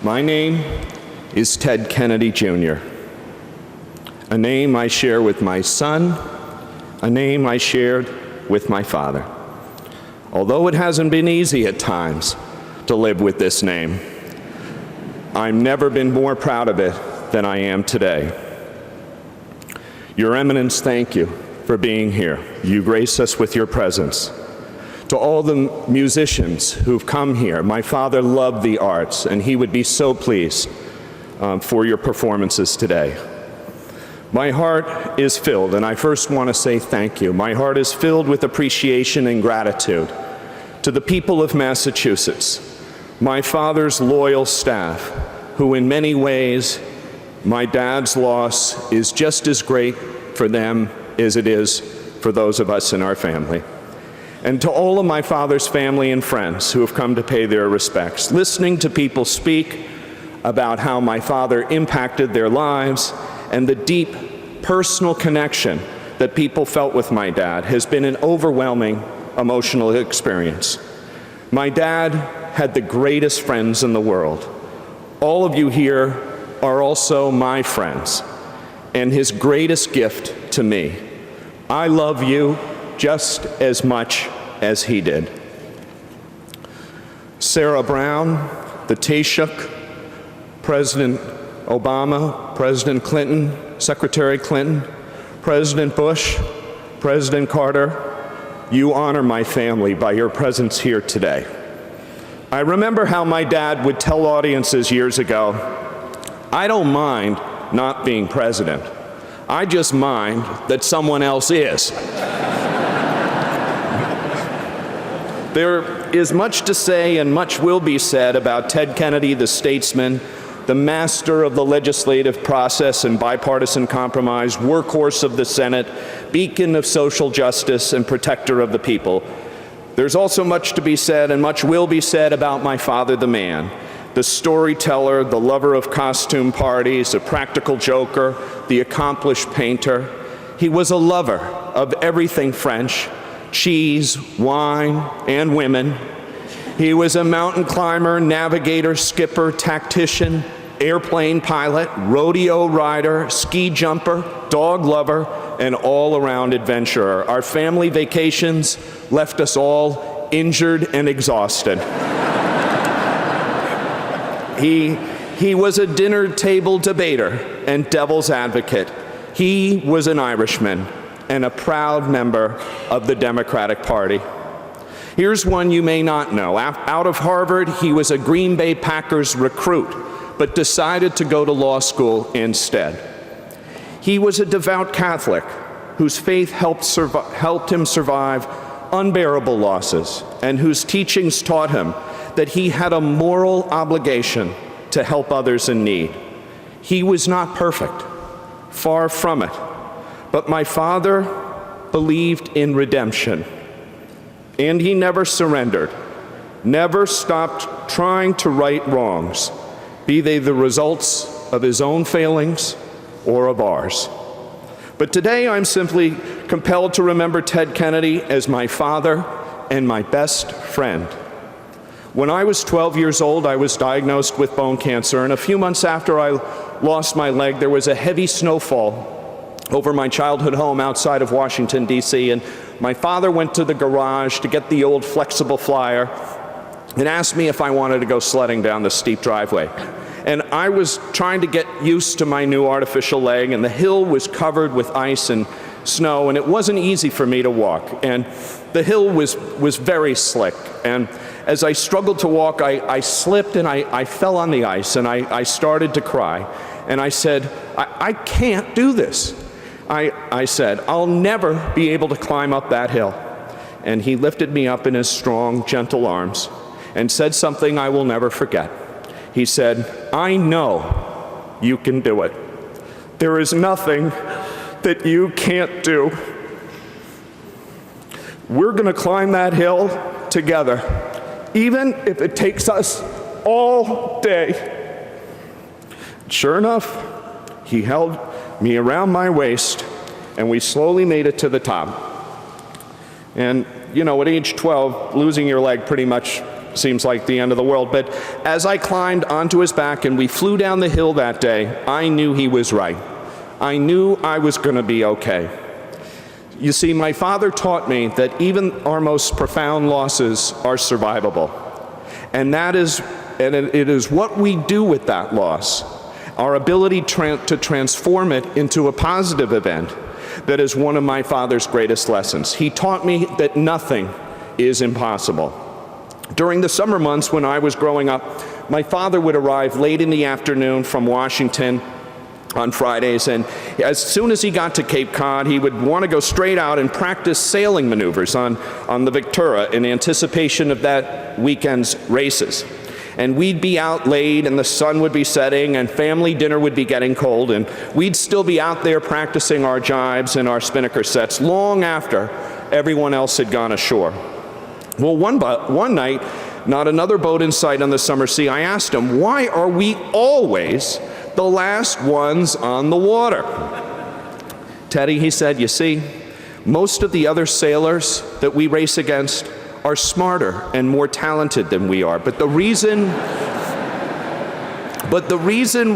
My name is Ted Kennedy Jr., a name I share with my son, a name I shared with my father. Although it hasn't been easy at times to live with this name, I've never been more proud of it than I am today. Your Eminence, thank you for being here. You grace us with your presence. To all the musicians who've come here, my father loved the arts, and he would be so pleased for your performances today. My heart is filled, and I first want to say thank you. My heart is filled with appreciation and gratitude to the people of Massachusetts, my father's loyal staff, who in many ways, my dad's loss is just as great for them as it is for those of us in our family. And to all of my father's family and friends who have come to pay their respects, listening to people speak about how my father impacted their lives and the deep personal connection that people felt with my dad has been an overwhelming emotional experience. My dad had the greatest friends in the world. All of you here are also my friends, and his greatest gift to me. I love you just as much as he did. Sarah Brown, the Taoiseach, President Obama, President Clinton, Secretary Clinton, President Bush, President Carter, you honor my family by your presence here today. I remember how my dad would tell audiences years ago, I don't mind not being president. I just mind that someone else is. There is much to say and much will be said about Ted Kennedy, the statesman, the master of the legislative process and bipartisan compromise, workhorse of the Senate, beacon of social justice, and protector of the people. There's also much to be said and much will be said about my father, the man, the storyteller, the lover of costume parties, a practical joker, the accomplished painter. He was a lover of everything French, cheese, wine, and women. He was a mountain climber, navigator, skipper, tactician, airplane pilot, rodeo rider, ski jumper, dog lover, and all-around adventurer. Our family vacations left us all injured and exhausted. He was a dinner table debater and devil's advocate. He was an Irishman and a proud member of the Democratic Party. Here's one you may not know. Out of Harvard, he was a Green Bay Packers recruit, but decided to go to law school instead. He was a devout Catholic whose faith helped him survive unbearable losses, and whose teachings taught him that he had a moral obligation to help others in need. He was not perfect, far from it, but my father believed in redemption, and he never surrendered, never stopped trying to right wrongs, be they the results of his own failings or of ours. But today I'm simply compelled to remember Ted Kennedy as my father and my best friend. When I was 12 years old, I was diagnosed with bone cancer, and a few months after I lost my leg, there was a heavy snowfall over my childhood home outside of Washington, D.C., and my father went to the garage to get the old flexible flyer and asked me if I wanted to go sledding down the steep driveway. And I was trying to get used to my new artificial leg, and the hill was covered with ice and snow, and it wasn't easy for me to walk. And the hill was very slick. And as I struggled to walk, I slipped and I fell on the ice, and I started to cry. And I said, I can't do this. I said, I'll never be able to climb up that hill. And he lifted me up in his strong, gentle arms and said something I will never forget. He said, I know you can do it. There is nothing that you can't do. We're going to climb that hill together, even if it takes us all day. Sure enough, he held me around my waist, and we slowly made it to the top. And, you know, at age 12, losing your leg pretty much seems like the end of the world. But as I climbed onto his back and we flew down the hill that day, I knew he was right. I knew I was going to be okay. You see, my father taught me that even our most profound losses are survivable. And it is what we do with that loss, our ability to transform it into a positive event, that is one of my father's greatest lessons. He taught me that nothing is impossible. During the summer months when I was growing up, my father would arrive late in the afternoon from Washington on Fridays, and as soon as he got to Cape Cod, he would want to go straight out and practice sailing maneuvers on the Victoria in anticipation of that weekend's races. And we'd be out late, and the sun would be setting, and family dinner would be getting cold, and we'd still be out there practicing our jibes and our spinnaker sets long after everyone else had gone ashore. Well, one night, not another boat in sight on the summer sea, I asked him, why are we always the last ones on the water? Teddy, he said, you see, most of the other sailors that we race against are smarter and more talented than we are. But the reason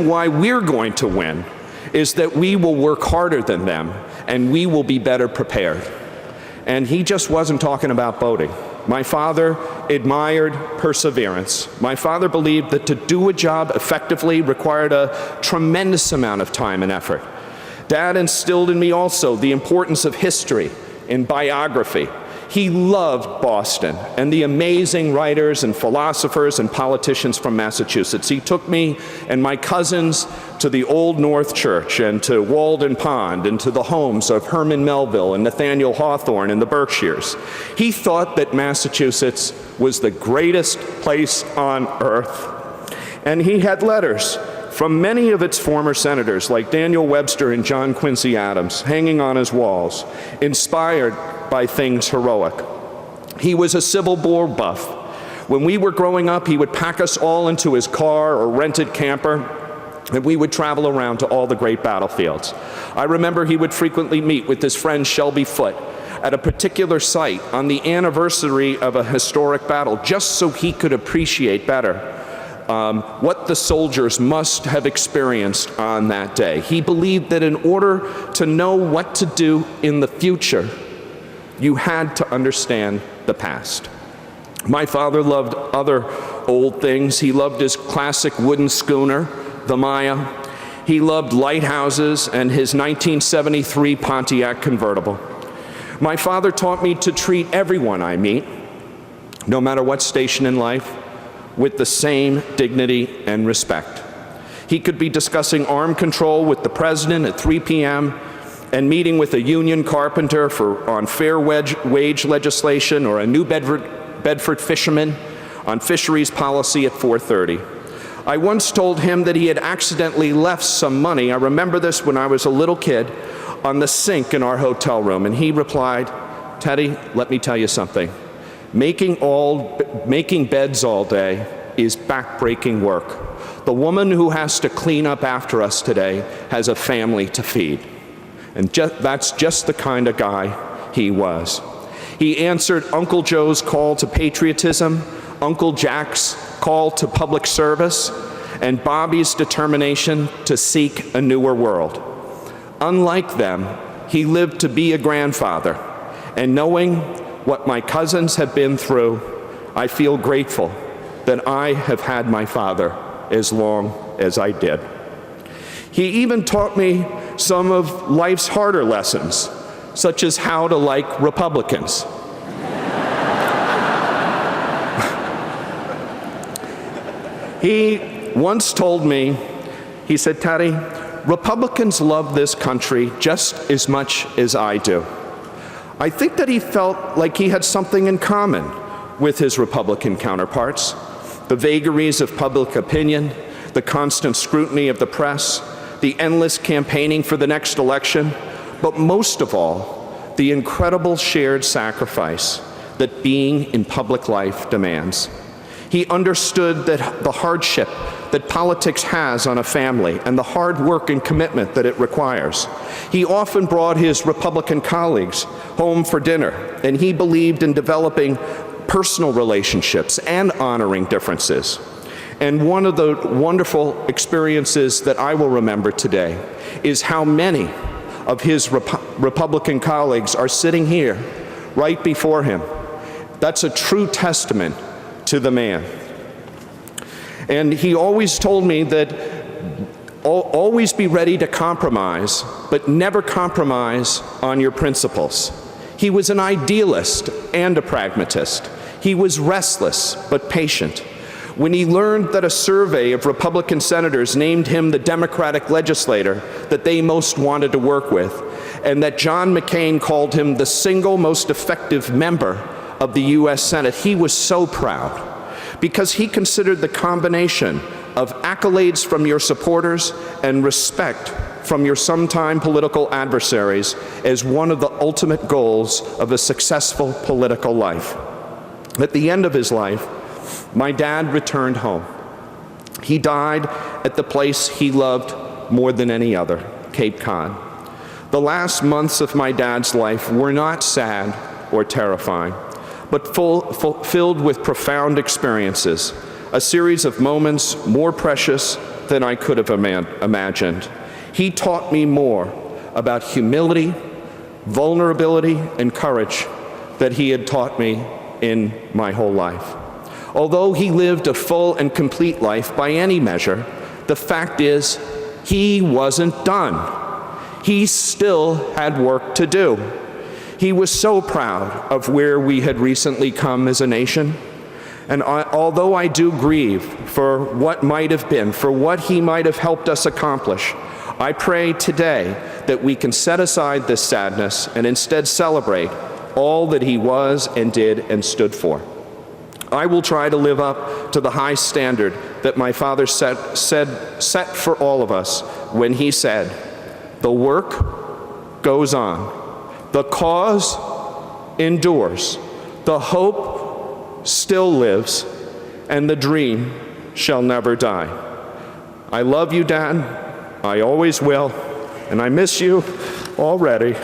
why we're going to win is that we will work harder than them and we will be better prepared. And he just wasn't talking about boating. My father admired perseverance. My father believed that to do a job effectively required a tremendous amount of time and effort. Dad instilled in me also the importance of history and biography. He loved Boston and the amazing writers and philosophers and politicians from Massachusetts. He took me and my cousins to the Old North Church and to Walden Pond and to the homes of Herman Melville and Nathaniel Hawthorne in the Berkshires. He thought that Massachusetts was the greatest place on earth. And he had letters from many of its former senators like Daniel Webster and John Quincy Adams hanging on his walls, inspired by things heroic. He was a Civil War buff. When we were growing up, he would pack us all into his car or rented camper, and we would travel around to all the great battlefields. I remember he would frequently meet with his friend Shelby Foote at a particular site on the anniversary of a historic battle, just so he could appreciate better what the soldiers must have experienced on that day. He believed that in order to know what to do in the future, you had to understand the past. My father loved other old things. He loved his classic wooden schooner, the Maya. He loved lighthouses and his 1973 Pontiac convertible. My father taught me to treat everyone I meet, no matter what station in life, with the same dignity and respect. He could be discussing arm control with the president at 3 p.m., and meeting with a union carpenter on fair wage legislation, or a New Bedford fisherman on fisheries policy at 4:30. I once told him that he had accidentally left some money, I remember this when I was a little kid, on the sink in our hotel room, and he replied, Teddy, let me tell you something. Making beds all day is backbreaking work. The woman who has to clean up after us today has a family to feed. And that's just the kind of guy he was. He answered Uncle Joe's call to patriotism, Uncle Jack's call to public service, and Bobby's determination to seek a newer world. Unlike them, he lived to be a grandfather, and knowing what my cousins have been through, I feel grateful that I have had my father as long as I did. He even taught me some of life's harder lessons, such as how to like Republicans. He once told me, he said, Teddy, Republicans love this country just as much as I do. I think that he felt like he had something in common with his Republican counterparts: the vagaries of public opinion, the constant scrutiny of the press, the endless campaigning for the next election, but most of all, the incredible shared sacrifice that being in public life demands. He understood that the hardship that politics has on a family and the hard work and commitment that it requires. He often brought his Republican colleagues home for dinner, and he believed in developing personal relationships, and honoring differences. And one of the wonderful experiences that I will remember today is how many of his Republican colleagues are sitting here right before him. That's a true testament to the man. And he always told me that always be ready to compromise, but never compromise on your principles. He was an idealist and a pragmatist. He was restless but patient. When he learned that a survey of Republican senators named him the Democratic legislator that they most wanted to work with, and that John McCain called him the single most effective member of the U.S. Senate, he was so proud, because he considered the combination of accolades from your supporters and respect from your sometime political adversaries as one of the ultimate goals of a successful political life. At the end of his life, my dad returned home. He died at the place he loved more than any other, Cape Cod. The last months of my dad's life were not sad or terrifying, but filled with profound experiences, a series of moments more precious than I could have imagined. He taught me more about humility, vulnerability, and courage than he had taught me in my whole life. Although he lived a full and complete life by any measure, the fact is, he wasn't done. He still had work to do. He was so proud of where we had recently come as a nation. And although I do grieve for what might have been, for what he might have helped us accomplish, I pray today that we can set aside this sadness and instead celebrate all that he was and did and stood for. I will try to live up to the high standard that my father set for all of us when he said, "The work goes on, the cause endures, the hope still lives, and the dream shall never die." I love you, Dad. I always will, and I miss you already.